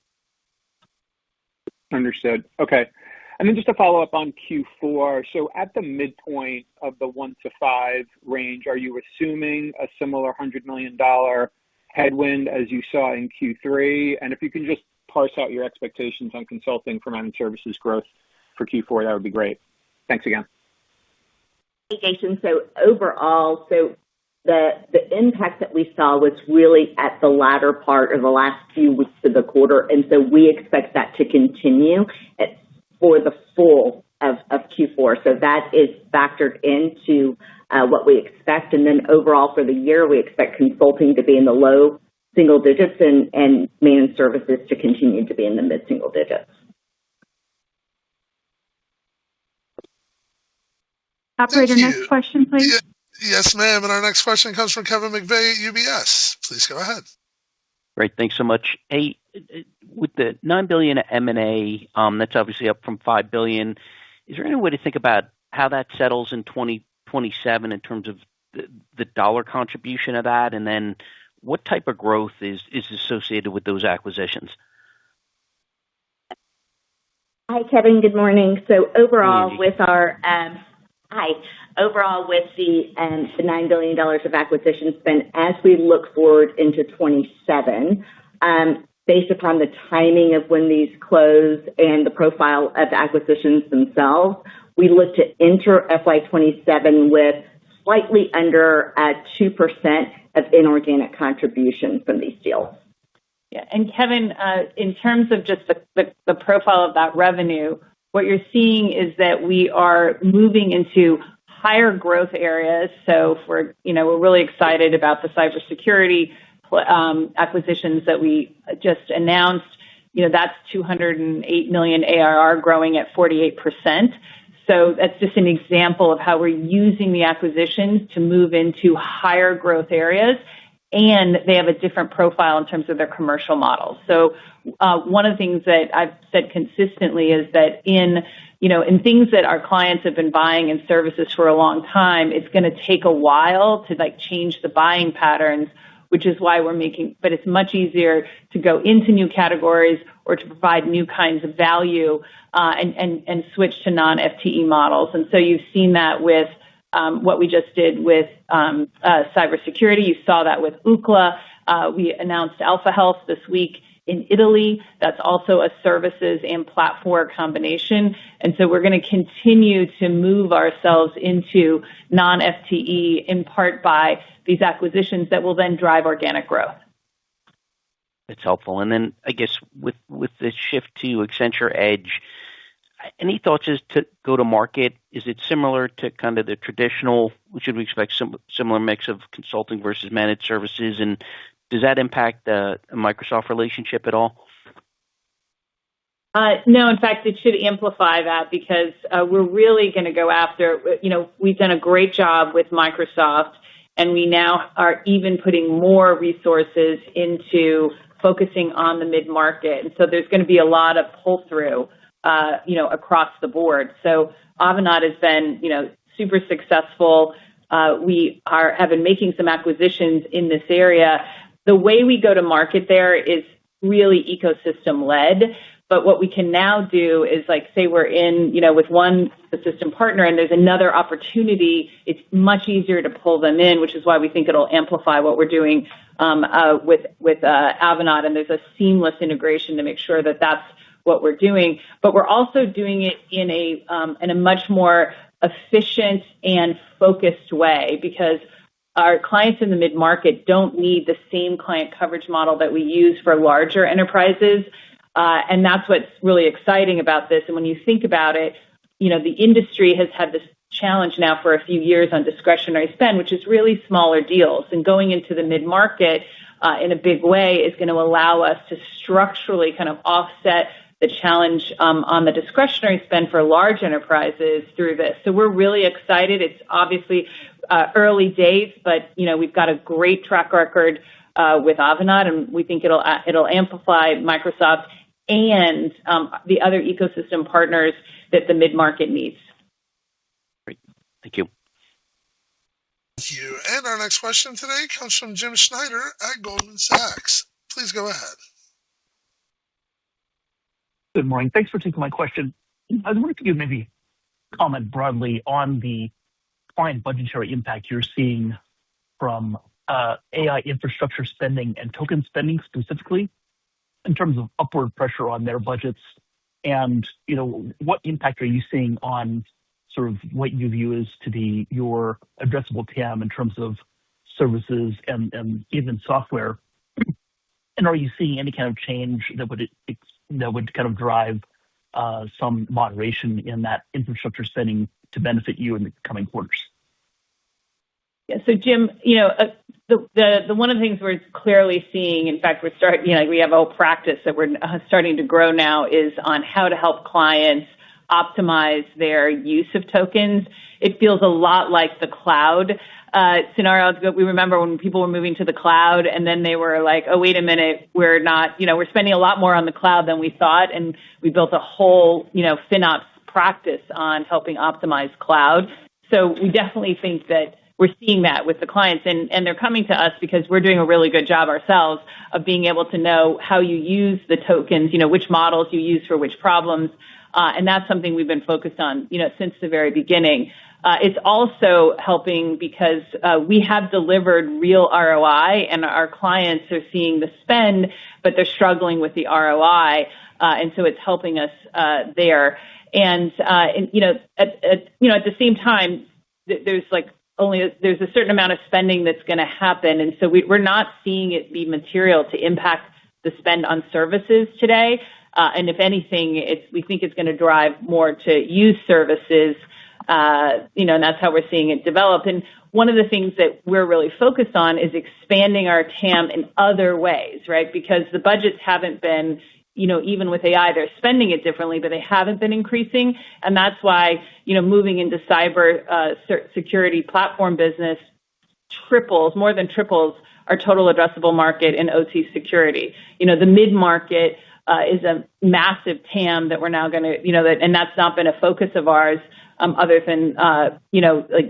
Speaker 7: Understood. Okay. And then just to follow up on Q4, so at the midpoint of the 1 to 5 range, are you assuming a similar $100 million headwind as you saw in Q3? And if you can just parse out your expectations on consulting for managed services growth for Q4, that would be great. Thanks again.
Speaker 4: Hey, Jason. So overall, the impact that we saw was really at the latter part of the last few weeks of the quarter, and so we expect that to continue for the full of Q4. So that is factored into what we expect, and then overall for the year, we expect consulting to be in the low single digits and managed services to continue to be in the mid-single digits.
Speaker 2: Operator, next question, please.
Speaker 1: Yes, ma'am. And our next question comes from Kevin McVeigh at UBS. Please go ahead.
Speaker 8: Great. Thanks so much. Hey, with the $9 billion M&A, that's obviously up from $5 billion. Is there any way to think about how that settles in 2027 in terms of the dollar contribution of that? And then what type of growth is associated with those acquisitions?
Speaker 4: Hi, Kevin. Good morning. So overall, with the $9 billion of acquisition spend, as we look forward into 27, based upon the timing of when these close and the profile of the acquisitions themselves, we look to enter FY27 with slightly under 2% of inorganic contribution from these deals.
Speaker 3: Yeah, and Kevin, in terms of just the profile of that revenue, what you're seeing is that we are moving into higher growth areas. So we're really excited about the cybersecurity acquisitions that we just announced. That's $208 million ARR growing at 48%. So that's just an example of how we're using the acquisitions to move into higher growth areas, and they have a different profile in terms of their commercial models. So one of the things that I've said consistently is that in things that our clients have been buying in services for a long time, it's going to take a while to change the buying patterns, which is why but it's much easier to go into new categories or to provide new kinds of value and switch to non-FTE models. And so you've seen that with what we just did with cybersecurity. You saw that with UCLA. We announced Alpha Health this week in Italy. That's also a services and platform combination. And so we're going to continue to move ourselves into non-FTE in part by these acquisitions that will then drive organic growth.
Speaker 8: That's helpful. And then I guess with the shift to Accenture Edge, any thoughts as to go to market? Is it similar to kind of the traditional? Should we expect similar mix of consulting versus managed services? And does that impact the Microsoft relationship at all?
Speaker 3: No, in fact, it should amplify that because we're really going to go after, we've done a great job with Microsoft, and we now are even putting more resources into focusing on the mid-market. And so there's going to be a lot of pull-through, across the board. So Avanade has been, super successful. We have been making some acquisitions in this area. The way we go to market there is really ecosystem-led. But what we can now do is say we're in, with one system partner and there's another opportunity, it's much easier to pull them in, which is why we think it'll amplify what we're doing with Avanade. And there's a seamless integration to make sure that that's what we're doing. But we're also doing it in a much more efficient and focused way because our clients in the mid-market don't need the same client coverage model that we use for larger enterprises. And that's what's really exciting about this. And when you think about it, the industry has had this challenge now for a few years on discretionary spend, which is really smaller deals. And going into the mid-market in a big way is going to allow us to structurally kind of offset the challenge on the discretionary spend for large enterprises through this. So we're really excited. It's obviously early days, but we've got a great track record with Avanade, and we think it'll amplify Microsoft and the other ecosystem partners that the mid-market needs.
Speaker 8: Great. Thank you.
Speaker 1: Thank you. And our next question today comes from Jim Schneider at Goldman Sachs. Please go ahead.
Speaker 9: Good morning. Thanks for taking my question. I was wondering if you could maybe comment broadly on the client budgetary impact you're seeing from AI infrastructure spending and token spending specifically, in terms of upward pressure on their budgets, and what impact are you seeing on sort of what you view as to be your addressable TAM in terms of services and even software, and are you seeing any kind of change that would kind of drive some moderation in that infrastructure spending to benefit you in the coming quarters?
Speaker 3: Yeah. So Jim, the one of the things we're clearly seeing, in fact, we have a whole practice that we're starting to grow now, is on how to help clients optimize their use of tokens. It feels a lot like the cloud scenario. We remember when people were moving to the cloud, and then they were like, "Oh, wait a minute, we're spending a lot more on the cloud than we thought," and we built a whole FinOps practice on helping optimize cloud. So we definitely think that we're seeing that with the clients, and they're coming to us because we're doing a really good job ourselves of being able to know how you use the tokens, which models you use for which problems, and that's something we've been focused on, since the very beginning. It's also helping because we have delivered real ROI, and our clients are seeing the spend, but they're struggling with the ROI, and so it's helping us there. And at the same time, there's a certain amount of spending that's going to happen, and so we're not seeing it be material to impact the spend on services today. And if anything, we think it's going to drive more to use services, and that's how we're seeing it develop. And one of the things that we're really focused on is expanding our TAM in other ways, right? Because the budgets haven't been, even with AI, they're spending it differently, but they haven't been increasing. And that's why, moving into cyber security platform business more than triples our total addressable market in OT security. The mid-market is a massive TAM that we're now going to, and that's not been a focus of ours other than,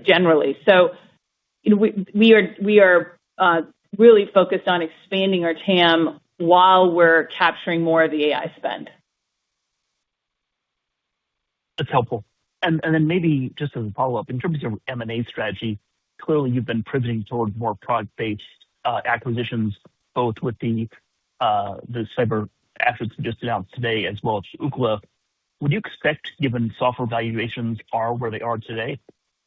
Speaker 3: generally. So, we are really focused on expanding our TAM while we're capturing more of the AI spend.
Speaker 9: That's helpful. And then maybe just as a follow-up, in terms of M&A strategy, clearly you've been pivoting toward more product-based acquisitions, both with the cyber assets we just announced today, as well as Ookla. Would you expect, given software valuations are where they are today,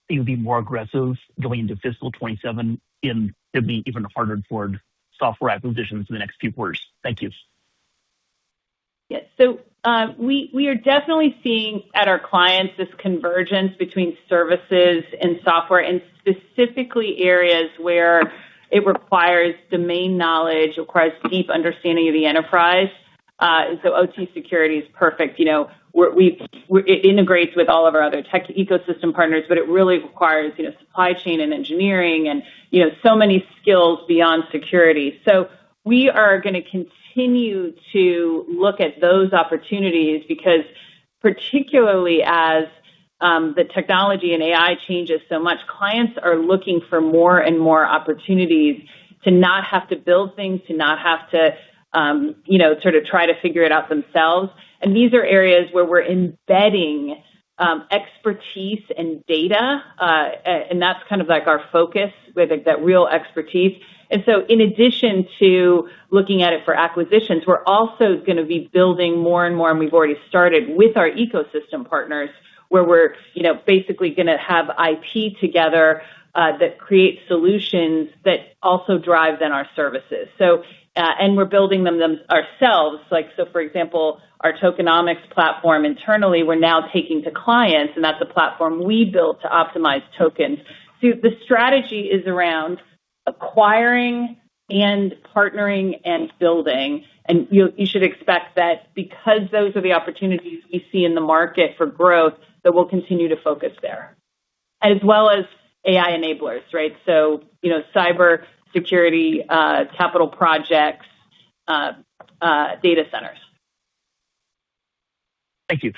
Speaker 9: that you'll be more aggressive going into fiscal 27 in pivoting even harder toward software acquisitions in the next few quarters? Thank you.
Speaker 3: Yes. So we are definitely seeing at our clients this convergence between services and software, and specifically areas where it requires domain knowledge, requires deep understanding of the enterprise. So OT security is perfect. It integrates with all of our other tech ecosystem partners, but it really requires, supply chain and engineering and, so many skills beyond security. So we are going to continue to look at those opportunities because particularly as the technology and AI changes so much, clients are looking for more and more opportunities to not have to build things, to not have to sort of try to figure it out themselves. And these are areas where we're embedding expertise and data, and that's kind of like our focus with that real expertise. And so in addition to looking at it for acquisitions, we're also going to be building more and more, and we've already started with our ecosystem partners, where we're basically going to have IP together that create solutions that also drive then our services. So and we're building them ourselves. So for example, our tokenomics platform internally, we're now taking to clients, and that's a platform we built to optimize tokens. So the strategy is around acquiring and partnering and building. And you should expect that because those are the opportunities we see in the market for growth, that we'll continue to focus there, as well as AI enablers, right? So, cyber security, capital projects, data centers.
Speaker 9: Thank you.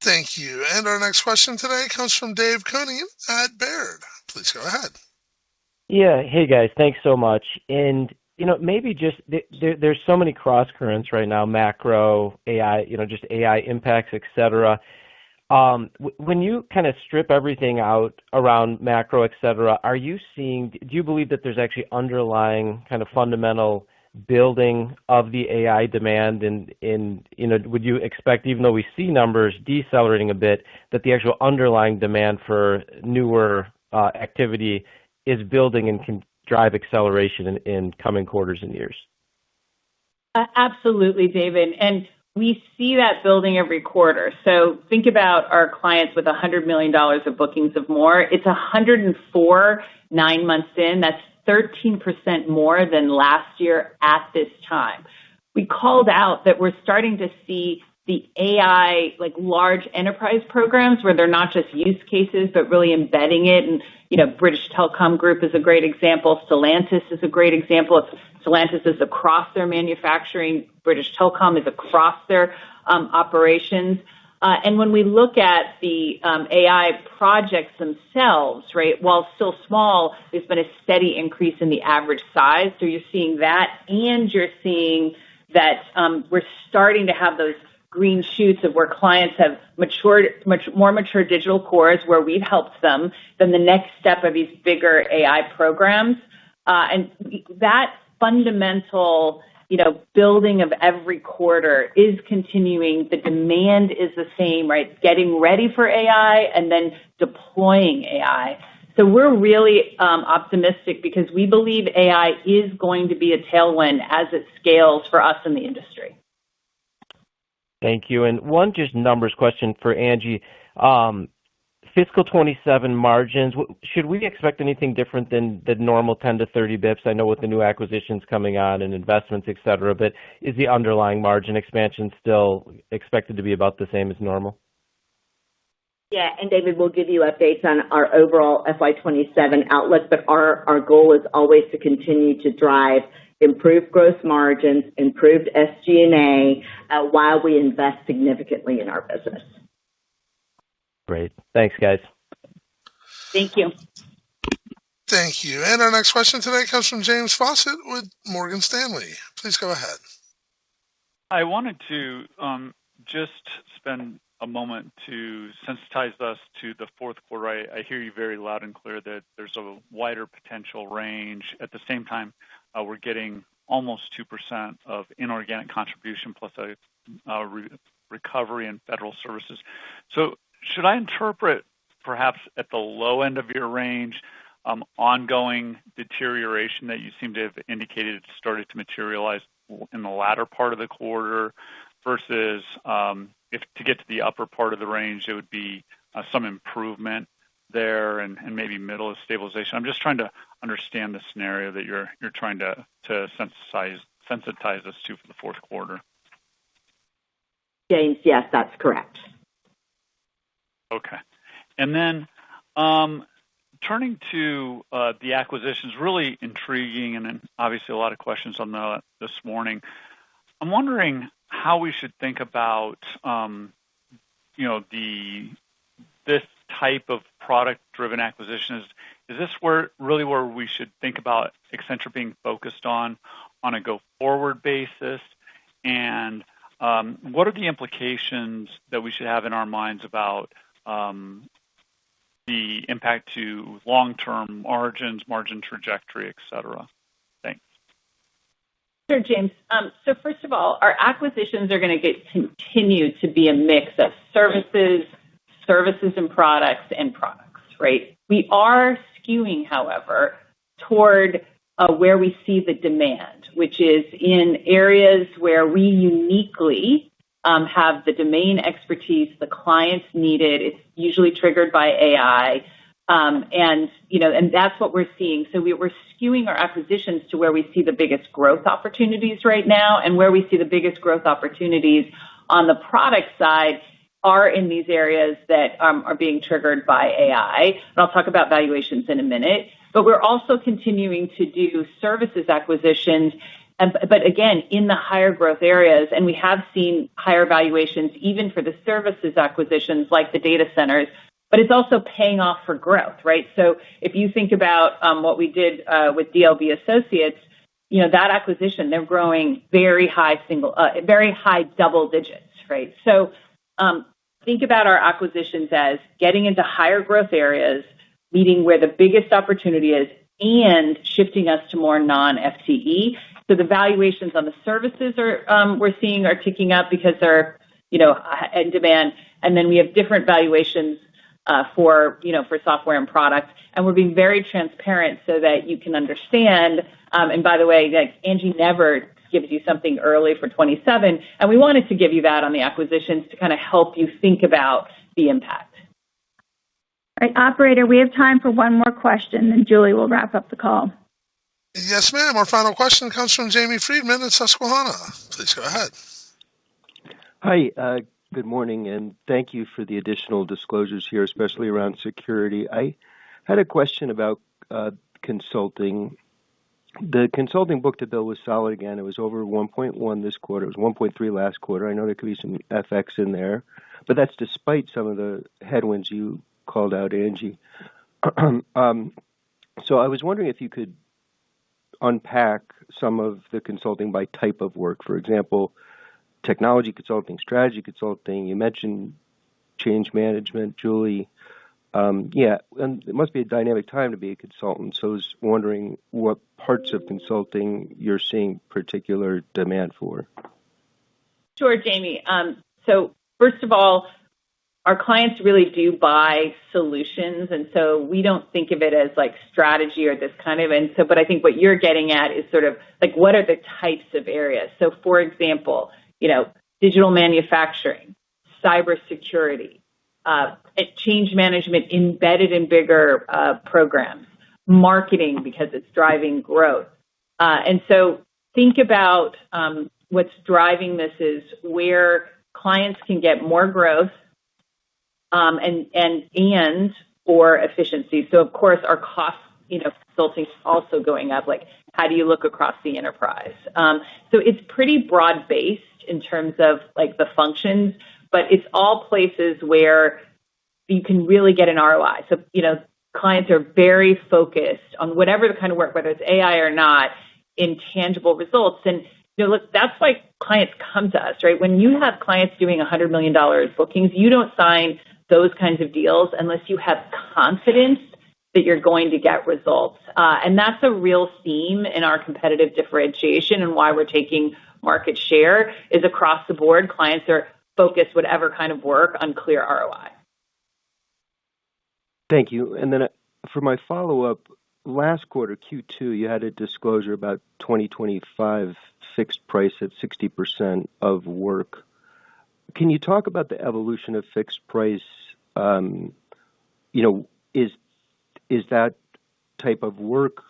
Speaker 1: Thank you. And our next question today comes from Dave Koning at Baird. Please go ahead.
Speaker 10: Yeah. Hey, guys. Thanks so much. And, maybe just there's so many cross currents right now, macro, AI, just AI impacts, et cetera. When you kind of strip everything out around macro, et cetera, do you believe that there's actually underlying kind of fundamental building of the AI demand? And would you expect, even though we see numbers decelerating a bit, that the actual underlying demand for newer activity is building and can drive acceleration in coming quarters and years?
Speaker 3: Absolutely, David. And we see that building every quarter. So think about our clients with $100 million of bookings of more. It's 104 9 months in. That's 13% more than last year at this time. We called out that we're starting to see the AI, like large enterprise programs, where they're not just use cases, but really embedding it. And, British Telecom Group is a great example. Stellantis is a great example. Stellantis is across their manufacturing. British Telecom is across their operations. And when we look at the AI projects themselves, right, while still small, there's been a steady increase in the average size. So you're seeing that, and you're seeing that we're starting to have those green shoots of where clients have matured, much more mature digital cores where we've helped them, then the next step of these bigger AI programs. And that fundamental, building of every quarter is continuing. The demand is the same, right? Getting ready for AI and then deploying AI. So we're really optimistic because we believe AI is going to be a tailwind as it scales for us in the industry.
Speaker 10: Thank you. And one just numbers question for Angie. Fiscal 27 margins, should we expect anything different than the normal 10 to 30 bips? I know with the new acquisitions coming on and investments, et cetera, but is the underlying margin expansion still expected to be about the same as normal?
Speaker 4: Yeah, and David, we'll give you updates on our overall FY27 outlook, but our goal is always to continue to drive improved gross margins, improved SG&A, while we invest significantly in our business.
Speaker 10: Great. Thanks, guys.
Speaker 3: Thank you.
Speaker 1: Thank you. And our next question today comes from James Fawcett with Morgan Stanley. Please go ahead.
Speaker 11: I wanted to just spend a moment to sensitize us to the fourth quarter. I hear you very loud and clear that there's a wider potential range. At the same time, we're getting almost 2% of inorganic contribution plus a recovery in federal services. So should I interpret perhaps at the low end of your range ongoing deterioration that you seem to have indicated started to materialize in the latter part of the quarter versus if to get to the upper part of the range, it would be some improvement there and maybe middle of stabilization? I'm just trying to understand the scenario that you're trying to sensitize us to for the fourth quarter.
Speaker 4: James, yes, that's correct.
Speaker 11: Okay. And then turning to the acquisitions, really intriguing, and then obviously a lot of questions on that this morning. I'm wondering how we should think about, this type of product-driven acquisitions. Is this where we should think about Accenture being focused on a go-forward basis? And what are the implications that we should have in our minds about the impact to long-term margins, margin trajectory, et cetera? Thanks.
Speaker 3: Sure, James. So first of all, our acquisitions are going to continue to be a mix of services and products, right? We are skewing, however, toward where we see the demand, which is in areas where we uniquely have the domain expertise the clients needed. It's usually triggered by AI. And that's what we're seeing. So we're skewing our acquisitions to where we see the biggest growth opportunities right now, and where we see the biggest growth opportunities on the product side are in these areas that are being triggered by AI. And I'll talk about valuations in a minute. But we're also continuing to do services acquisitions, but again, in the higher growth areas. And we have seen higher valuations even for the services acquisitions like the data centers, but it's also paying off for growth, right? So if you think about what we did with DLB Associates, that acquisition, they're growing very high double digits, right? So think about our acquisitions as getting into higher growth areas, meeting where the biggest opportunity is, and shifting us to more non-FTE. So the valuations on the services we're seeing are ticking up because they're in demand, and then we have different valuations for software and products, and we're being very transparent so that you can understand. And by the way, like Angie never gives you something early for 27, and we wanted to give you that on the acquisitions to kind of help you think about the impact.
Speaker 2: All right, operator, we have time for one more question, and Julie will wrap up the call.
Speaker 1: Yes, ma'am. Our final question comes from Jamie Friedman at Susquehanna. Please go ahead.
Speaker 12: Hi, good morning, and thank you for the additional disclosures here, especially around security. I had a question about consulting. The consulting book-to-bill was solid again. It was over 1.1 this quarter. It was 1.3 last quarter. I know there could be some FX in there, but that's despite some of the headwinds you called out, Angie. So I was wondering if you could unpack some of the consulting by type of work. For example, technology consulting, strategy consulting. You mentioned change management, Julie. And it must be a dynamic time to be a consultant. So I was wondering what parts of consulting you're seeing particular demand for.
Speaker 3: Sure, Jamie. So first of all, our clients really do buy solutions, and so we don't think of it as like strategy or this kind of. And so, but I think what you're getting at is sort of like what are the types of areas. So, for example, digital manufacturing, cybersecurity, change management embedded in bigger programs, marketing because it's driving growth. And so think about what's driving this is where clients can get more growth and or efficiency. So of course our costs, consulting is also going up. Like how do you look across the enterprise? So it's pretty broad based in terms of like the functions, but it's all places where you can really get an ROI. So, clients are very focused on whatever the kind of work, whether it's AI or not, in tangible results. And, look, that's why clients come to us, right? When you have clients doing $100 million bookings, you don't sign those kinds of deals unless you have confidence that you're going to get results. And that's a real theme in our competitive differentiation and why we're taking market share is across the board. Clients are focused, whatever kind of work, on clear ROI.
Speaker 12: Thank you. And then for my follow-up, last quarter, Q2, you had a disclosure about 2025 fixed price at 60% of work. Can you talk about the evolution of fixed price? Is that type of work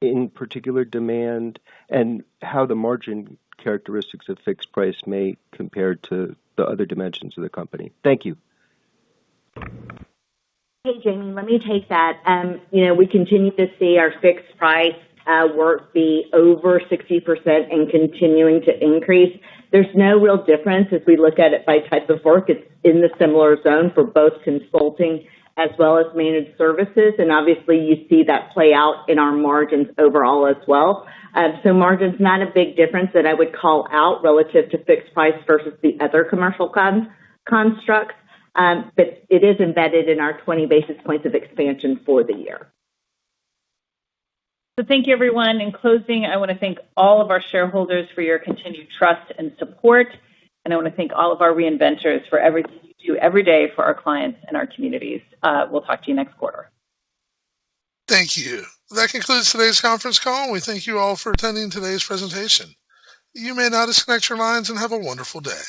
Speaker 12: in particular demand, and how the margin characteristics of fixed price may compare to the other dimensions of the company? Thank you.
Speaker 4: Hey, Jamie, let me take that. We continue to see our fixed price work be over 60% and continuing to increase. There's no real difference as we look at it by type of work. It's in the similar zone for both consulting as well as managed services. And obviously you see that play out in our margins overall as well. So margin's not a big difference that I would call out relative to fixed price versus the other commercial constructs. But it is embedded in our 20 basis points of expansion for the year.
Speaker 3: So thank you, everyone. In closing, I want to thank all of our shareholders for your continued trust and support. And I want to thank all of our reinventors for everything you do every day for our clients and our communities. We'll talk to you next quarter.
Speaker 1: Thank you. That concludes today's conference call. We thank you all for attending today's presentation. You may now disconnect your lines and have a wonderful day.